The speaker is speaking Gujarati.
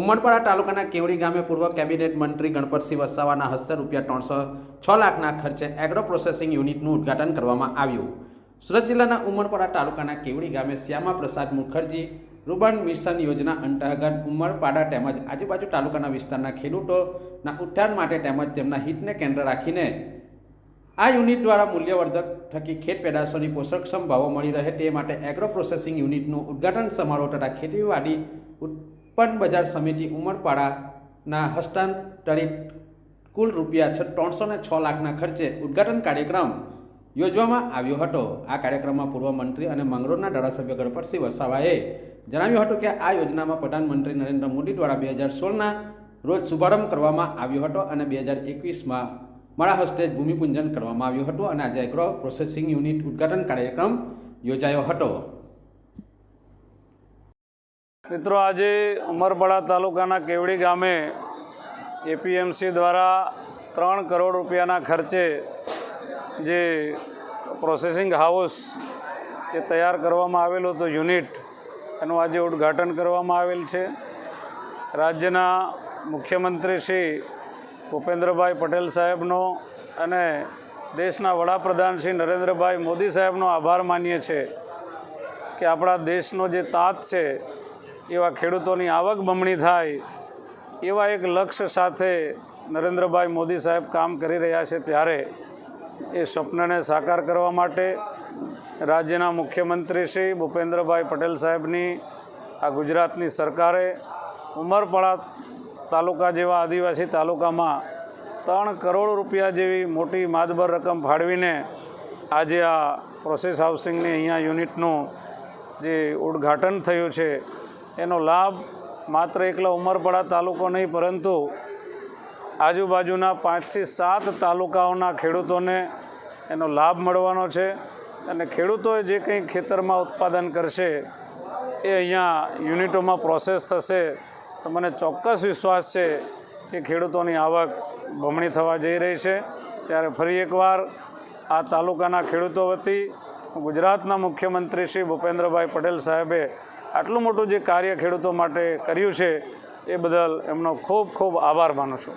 ઉમરપાડા તાલુકાના કેવડી ગામે પૂર્વ કેબિનેટ મંત્રી ગણપતસિંહ વસાવાના હસ્તે ₹306 લાખના ખર્ચે એગ્રો પ્રોસેસિંગ યુનિટનું ઉદ્ઘાટન કરવામાં આવ્યું। સુરત જિલ્લાના ઉમરપાડા તાલુકાના કેવડી ગામે શ્યામા પ્રસાદ મુખર્જી રૂરબન મિશન યોજના અંતર્ગત ઉમરપાડા તેમજ આજુબાજુ તાલુકાના વિસ્તારના ખેડૂતોના ઉત્થાન માટે તેમજ તેમના હિતને કેન્દ્ર રાખીને આ યુનિટ દ્વારા મૂલ્યવર્ધક થકી ખેત પેદાશોની પોષકક્ષમ ભાવો મળી રહે તે માટે એગ્રો પ્રોસેસિંગ યુનિટનું ઉદ્ઘાટન સમારોહ તથા ખેતીવાડી ઉત્પન્ન બજાર સમિતિ ઉમરપાડાના હસ્તાંતરિત કુલ ₹306 લાખના ખર્ચે ઉદ્ઘાટન કાર્યક્રમ યોજવામાં આવ્યો હતો। આ કાર્યક્રમમાં પૂર્વ મંત્રી અને માંગરોળના ધારાસભ્ય ગણપતસિંહ વસાવાએ જણાવ્યું હતું કે આ યોજનામાં પ્રધાનમંત્રી નરેન્દ્ર મોદી દ્વારા 2016ના રોજ શુભારંભ કરવામાં આવ્યો હતો અને 2021માં મારા હસ્તે ભૂમિપૂજન કરવામાં આવ્યું હતું અને આજે એગ્રો પ્રોસેસિંગ યુનિટ ઉદ્ઘાટન કાર્યક્રમ યોજાયો હતો। મિત્રો, આજે ઉમરપાડા તાલુકાના કેવડી ગામે એપીએમસી દ્વારા ₹3 કરોડ ખર્ચે જે પ્રોસેસિંગ હાઉસ જે તૈયાર કરવામાં આવેલું હતું યુનિટ, એનું આજે ઉદ્ઘાટન કરવામાં આવેલ છે। રાજ્યના મુખ્યમંત્રી શ્રી ભૂપેન્દ્રભાઈ પટેલ સાહેબનો અને દેશના વડાપ્રધાન શ્રી નરેન્દ્રભાઈ મોદી સાહેબનો આભાર માનીએ છીએ કે આપણા દેશનો જે તાત છે એવા ખેડૂતોની આવક બમણી થાય એવા એક લક્ષ્ય સાથે નરેન્દ્રભાઈ મોદી સાહેબ કામ કરી રહ્યા છે। ત્યારે એ સ્વપ્નને સાકાર કરવા માટે રાજ્યના મુખ્યમંત્રી શ્રી ભૂપેન્દ્રભાઈ પટેલ સાહેબની આ ગુજરાતની સરકારે ઉમરપાડા તાલુકા જેવા આદિવાસી તાલુકામાં ₹3 કરોડ જેવી મોટી માતબર રકમ ફાળવીને આજે આ પ્રોસેસ હાઉસિંગની અહીંયા યુનિટનું જે ઉદ્ઘાટન થયું છે એનો લાભ માત્ર એકલા ઉમરપાડા તાલુકો નહીં પરંતુ આજુબાજુના 5 થી 7 તાલુકાઓના ખેડૂતોને એનો લાભ મળવાનો છે અને ખેડૂતોએ જે કંઈ ખેતરમાં ઉત્પાદન કરશે એ અહીંયા યુનિટોમાં પ્રોસેસ થશે તો મને ચોક્કસ વિશ્વાસ છે કે ખેડૂતોની આવક બમણી થવા જઈ રહી છે। ત્યારે ફરી એકવાર આ તાલુકાના ખેડૂતો વતી ગુજરાતના મુખ્યમંત્રી શ્રી ભૂપેન્દ્રભાઈ પટેલ સાહેબે આટલું મોટું જે કાર્ય ખેડૂતો માટે કર્યું છે એ બદલ એમનો ખૂબ ખૂબ આભાર માનું છું।